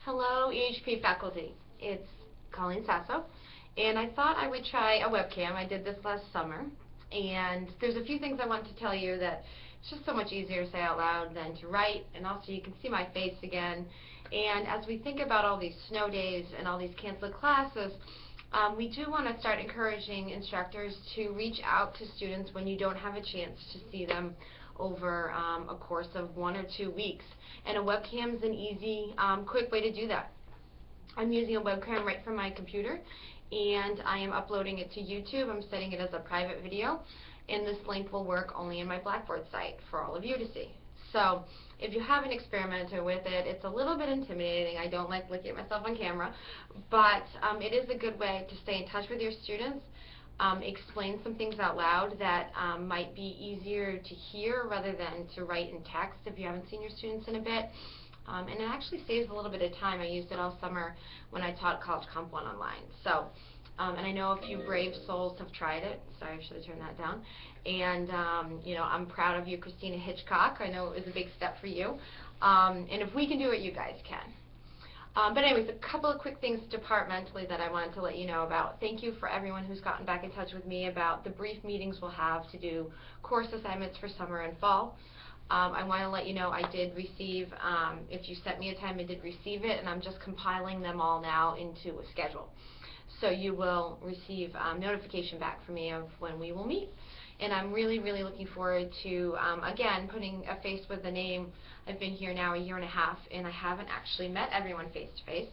Hello, EHP faculty. It's Colleen Sasso, and I thought I would try a webcam. I did this last summer, and there's a few things I wanted to tell you that it's just so much easier to say out loud than to write, and also you can see my face again. And as we think about all these snow days and all these canceled classes, we do want to start encouraging instructors to reach out to students when you don't have a chance to see them over a course of 1 or 2 weeks. And a webcam is an easy, quick way to do that. I'm using a webcam right from my computer, and I am uploading it to YouTube. I'm setting it as a private video, and this link will work only in my Blackboard site for all of you to see. So if you haven't experimented with it, it's a little bit intimidating. I don't like looking at myself on camera, but it is a good way to stay in touch with your students, explain some things out loud that might be easier to hear rather than to write in text if you haven't seen your students in a bit. And it actually saves a little bit of time. I used it all summer when I taught College Comp 1 online. So, and I know a few brave souls have tried it. Sorry, I should have turned that down. And, you know, I'm proud of you, Christina Hitchcock. I know it was a big step for you. And if we can do it, you guys can. But anyways, a couple of quick things departmentally that I wanted to let you know about. Thank you for everyone who's gotten back in touch with me about the brief meetings we'll have to do course assignments for summer and fall. I want to let you know I did receive, if you sent me a time, I did receive it, and I'm just compiling them all now into a schedule. So you will receive notification back from me of when we will meet. And I'm really, really looking forward to, again, putting a face with a name. I've been here now a year and a half, and I haven't actually met everyone face-to-face.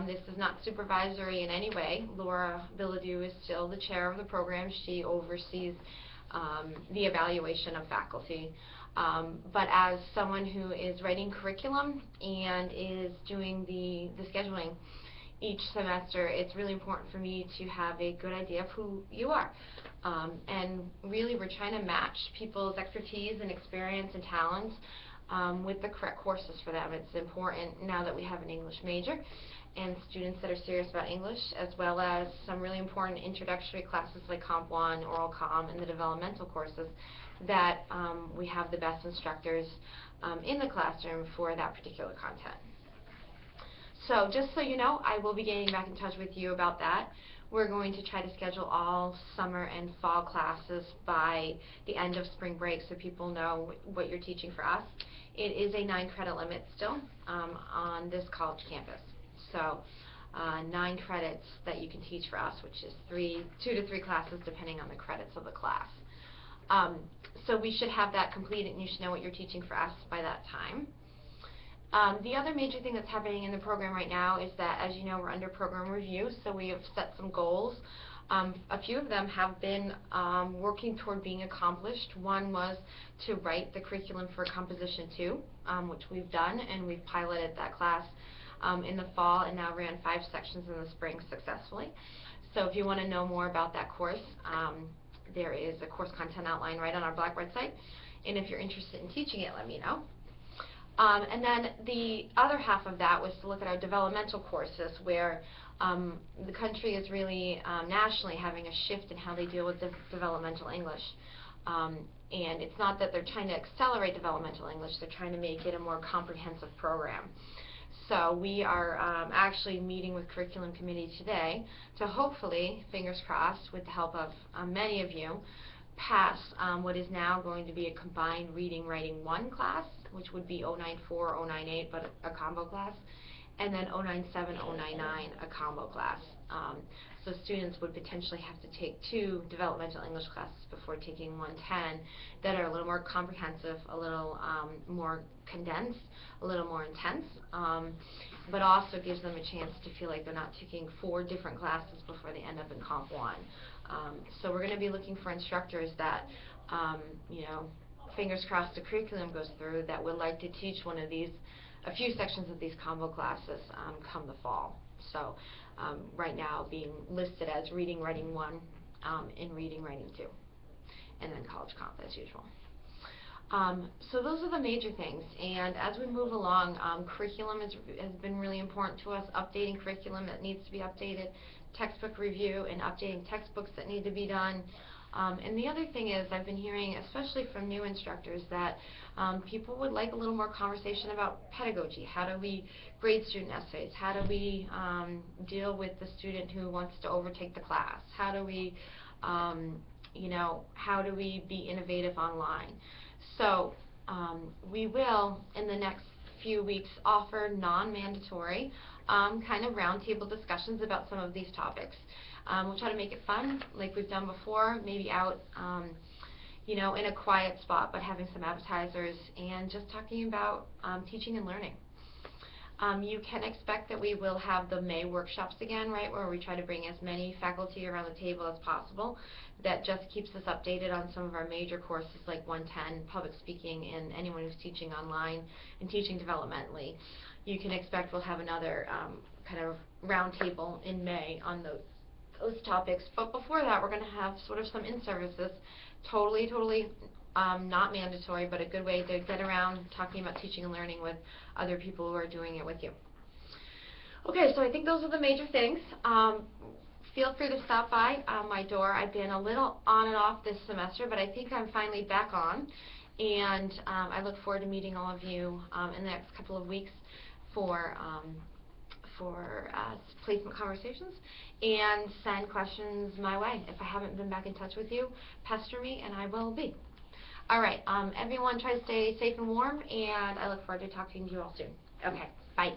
This is not supervisory in any way. Laura Bilodeau is still the chair of the program. She oversees the evaluation of faculty. But as someone who is writing curriculum and is doing the scheduling each semester, it's really important for me to have a good idea of who you are. And really we're trying to match people's expertise and experience and talents with the correct courses for them. It's important now that we have an English major and students that are serious about English, as well as some really important introductory classes like Comp 1, Oral Com, and the developmental courses, that we have the best instructors in the classroom for that particular content. So just so you know, I will be getting back in touch with you about that. We're going to try to schedule all summer and fall classes by the end of spring break so people know what you're teaching for us. It is a 9-credit limit still on this college campus. So 9 credits that you can teach for us, which is 2 to 3 classes depending on the credits of the class. So we should have that completed, and you should know what you're teaching for us by that time. The other major thing that's happening in the program right now is that, as you know, we're under program review, so we have set some goals. A few of them have been working toward being accomplished. One was to write the curriculum for Composition 2, which we've done, and we've piloted that class in the fall and now ran 5 sections in the spring successfully. So if you want to know more about that course, there is a course content outline right on our Blackboard site, and if you're interested in teaching it, let me know. And then the other half of that was to look at our developmental courses, where the country is really nationally having a shift in how they deal with developmental English. And it's not that they're trying to accelerate developmental English, they're trying to make it a more comprehensive program. So we are actually meeting with Curriculum Committee today to hopefully, fingers crossed, with the help of many of you, pass what is now going to be a combined Reading Writing 1 class, which would be 094, 098, but a combo class, and then 097, 099, a combo class. So students would potentially have to take 2 developmental English classes before taking 110 that are a little more comprehensive, a little more condensed, a little more intense, but also gives them a chance to feel like they're not taking 4 different classes before they end up in Comp 1. So we're going to be looking for instructors that, you know, fingers crossed the curriculum goes through, that would like to teach one of these, a few sections of these combo classes come the fall. So right now being listed as Reading Writing 1 and Reading Writing 2, and then College Comp as usual. So those are the major things, and as we move along, curriculum has been really important to us, updating curriculum that needs to be updated, textbook review and updating textbooks that need to be done, And the other thing is, I've been hearing, especially from new instructors, that people would like a little more conversation about pedagogy. How do we grade student essays? How do we deal with the student who wants to overtake the class? How do we, how do we be innovative online? So we will, in the next few weeks, offer non-mandatory kind of roundtable discussions about some of these topics. We'll try to make it fun, like we've done before, maybe out in a quiet spot, but having some appetizers and just talking about teaching and learning. You can expect that we will have the May workshops again, right, where we try to bring as many faculty around the table as possible. That just keeps us updated on some of our major courses like 110, public speaking, and anyone who's teaching online and teaching developmentally. You can expect we'll have another kind of roundtable in May on those topics. But before that, we're going to have sort of some in-services, totally not mandatory, but a good way to get around talking about teaching and learning with other people who are doing it with you. Okay, so I think those are the major things. Feel free to stop by my door. I've been a little on and off this semester, but I think I'm finally back on, and I look forward to meeting all of you in the next couple of weeks for placement conversations, and send questions my way. If I haven't been back in touch with you, pester me and I will be. All right, everyone try to stay safe and warm, and I look forward to talking to you all soon. Okay, bye.